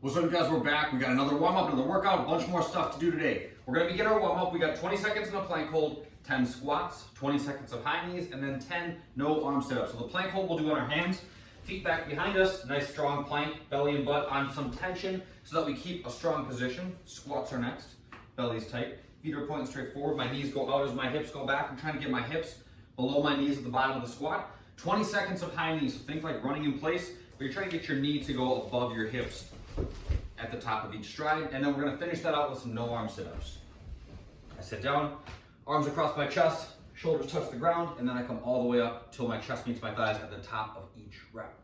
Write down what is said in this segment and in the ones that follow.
What's up, guys? We're back. We got another warm-up, another workout, a bunch more stuff to do today. We're going to begin our warm-up. We got 20 seconds in a plank hold, 10 squats, 20 seconds of high knees, and then 10 no arm sit-ups. So the plank hold we'll do on our hands, feet back behind us, nice strong plank, belly and butt on some tension so that we keep a strong position. Squats are next, belly's tight, feet are pointing straight forward, my knees go out as my hips go back. I'm trying to get my hips below my knees at the bottom of the squat. 20 seconds of high knees, so think like running in place, but you're trying to get your knee to go above your hips at the top of each stride, and then we're going to finish that out with some no arm sit-ups. I sit down, arms across my chest, shoulders touch the ground, and then I come all the way up till my chest meets my thighs at the top of each rep.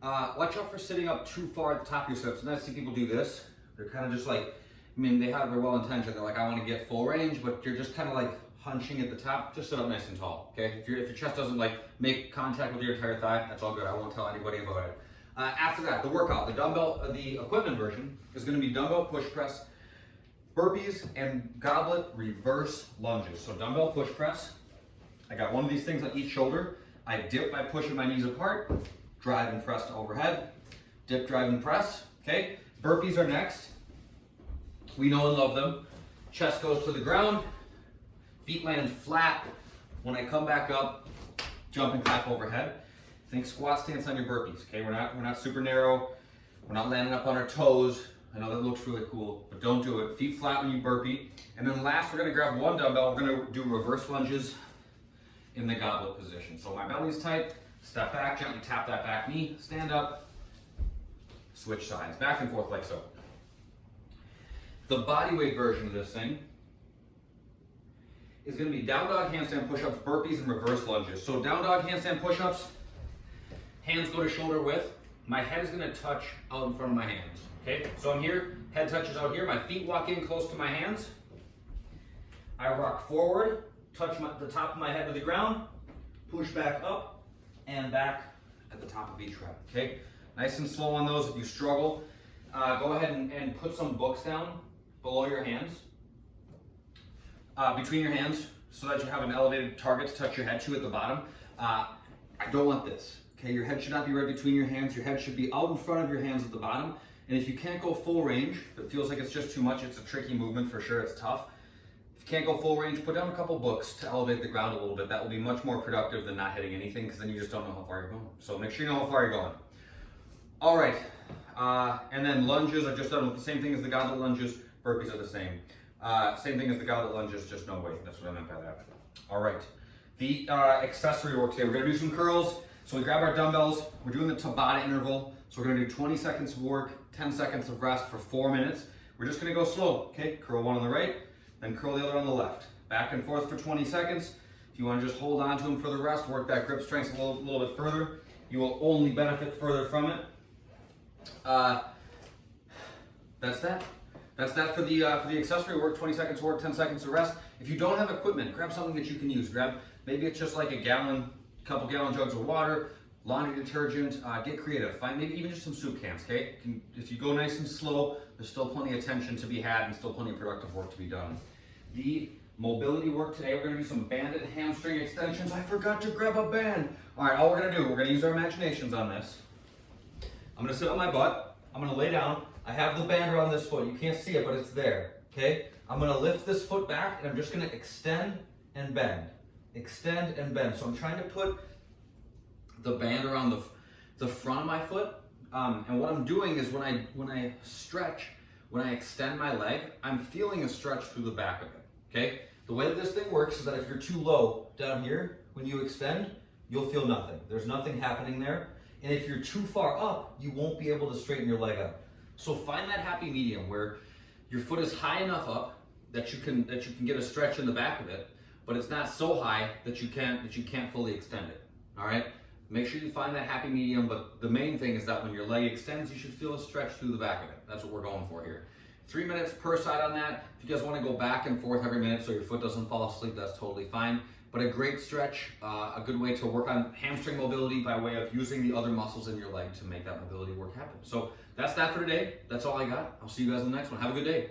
Watch out for sitting up too far at the top of your sit-ups. Sometimes I see people do this. They're kind of just like, they have their well-intentioned. They're like, I want to get full range, but you're just kind of like hunching at the top. Just sit up nice and tall, okay? If your chest doesn't like make contact with your entire thigh, that's all good. I won't tell anybody about it. After that, the workout, the equipment version is going to be dumbbell push press, burpees, and goblet reverse lunges. So dumbbell push press, I got one of these things on each shoulder. I dip by pushing my knees apart, drive and press to overhead, dip, drive, and press, okay? Burpees are next. We know and love them. Chest goes to the ground, feet land flat. When I come back up, jump and clap overhead. Think squat stance on your burpees, okay? We're not super narrow. We're not landing up on our toes. I know that looks really cool, but don't do it. Feet flat when you burpee. And then last, we're gonna grab one dumbbell. We're gonna do reverse lunges in the goblet position. So my belly's tight, step back, gently tap that back knee, stand up, switch sides, back and forth like so. The body weight version of this thing is gonna be down dog handstand push-ups, burpees, and reverse lunges. So down dog handstand push-ups, hands go to shoulder width. My head is gonna touch out in front of my hands, okay? So I'm here, head touches out here, my feet walk in close to my hands. I rock forward, touch the top of my head to the ground, push back up and back at the top of each rep, okay? Nice and slow on those. If you struggle, go ahead and put some books down below your hands, between your hands, so that you have an elevated target to touch your head to at the bottom. I don't want this. Okay, your head should not be right between your hands. Your head should be out in front of your hands at the bottom. And if you can't go full range, if it feels like it's just too much, it's a tricky movement for sure, it's tough. If you can't go full range, put down a couple books to elevate the ground a little bit. That will be much more productive than not hitting anything, because then you just don't know how far you're going. So make sure you know how far you're going. All right, and then lunges are just done with the same thing as the goblet lunges. Burpees are the same. Same thing as the goblet lunges, just no weight. That's what I meant by that. All right, the accessory work today. We're gonna do some curls. So we grab our dumbbells, we're doing the Tabata interval. So we're gonna do 20 seconds of work, 10 seconds of rest for 4 minutes. We're just gonna go slow, okay? Curl one on the right, then curl the other on the left. Back and forth for 20 seconds. If you wanna just hold on to them for the rest, work that grip strength a little bit further, you will only benefit further from it. That's that. That's that for the accessory work, 20 seconds work, 10 seconds of rest. If you don't have equipment, grab something that you can use. Maybe it's just like a couple gallon jugs of water, laundry detergent, get creative. Find maybe even just some soup cans, okay? If you go nice and slow, there's still plenty of tension to be had and still plenty of productive work to be done. The mobility work today, we're gonna do some banded hamstring extensions. I forgot to grab a band. All right, all we're gonna use our imaginations on this. I'm gonna sit on my butt, I'm gonna lay down. I have the band around this foot. You can't see it, but it's there, okay? I'm gonna lift this foot back and I'm just gonna extend and bend. Extend and bend. So I'm trying to put the band around the front of my foot. And what I'm doing is when I stretch, when I extend my leg, I'm feeling a stretch through the back of it, okay? The way that this thing works is that if you're too low down here, when you extend, you'll feel nothing. There's nothing happening there. And if you're too far up, you won't be able to straighten your leg up. So find that happy medium where your foot is high enough up that you can get a stretch in the back of it, but it's not so high that you can't fully extend it. All right? Make sure you find that happy medium, but the main thing is that when your leg extends, you should feel a stretch through the back of it. That's what we're going for here. 3 minutes per side on that. If you guys want to go back and forth every minute so your foot doesn't fall asleep, that's totally fine. But a great stretch, a good way to work on hamstring mobility by way of using the other muscles in your leg to make that mobility work happen. So that's that for today. That's all I got. I'll see you guys in the next one. Have a good day.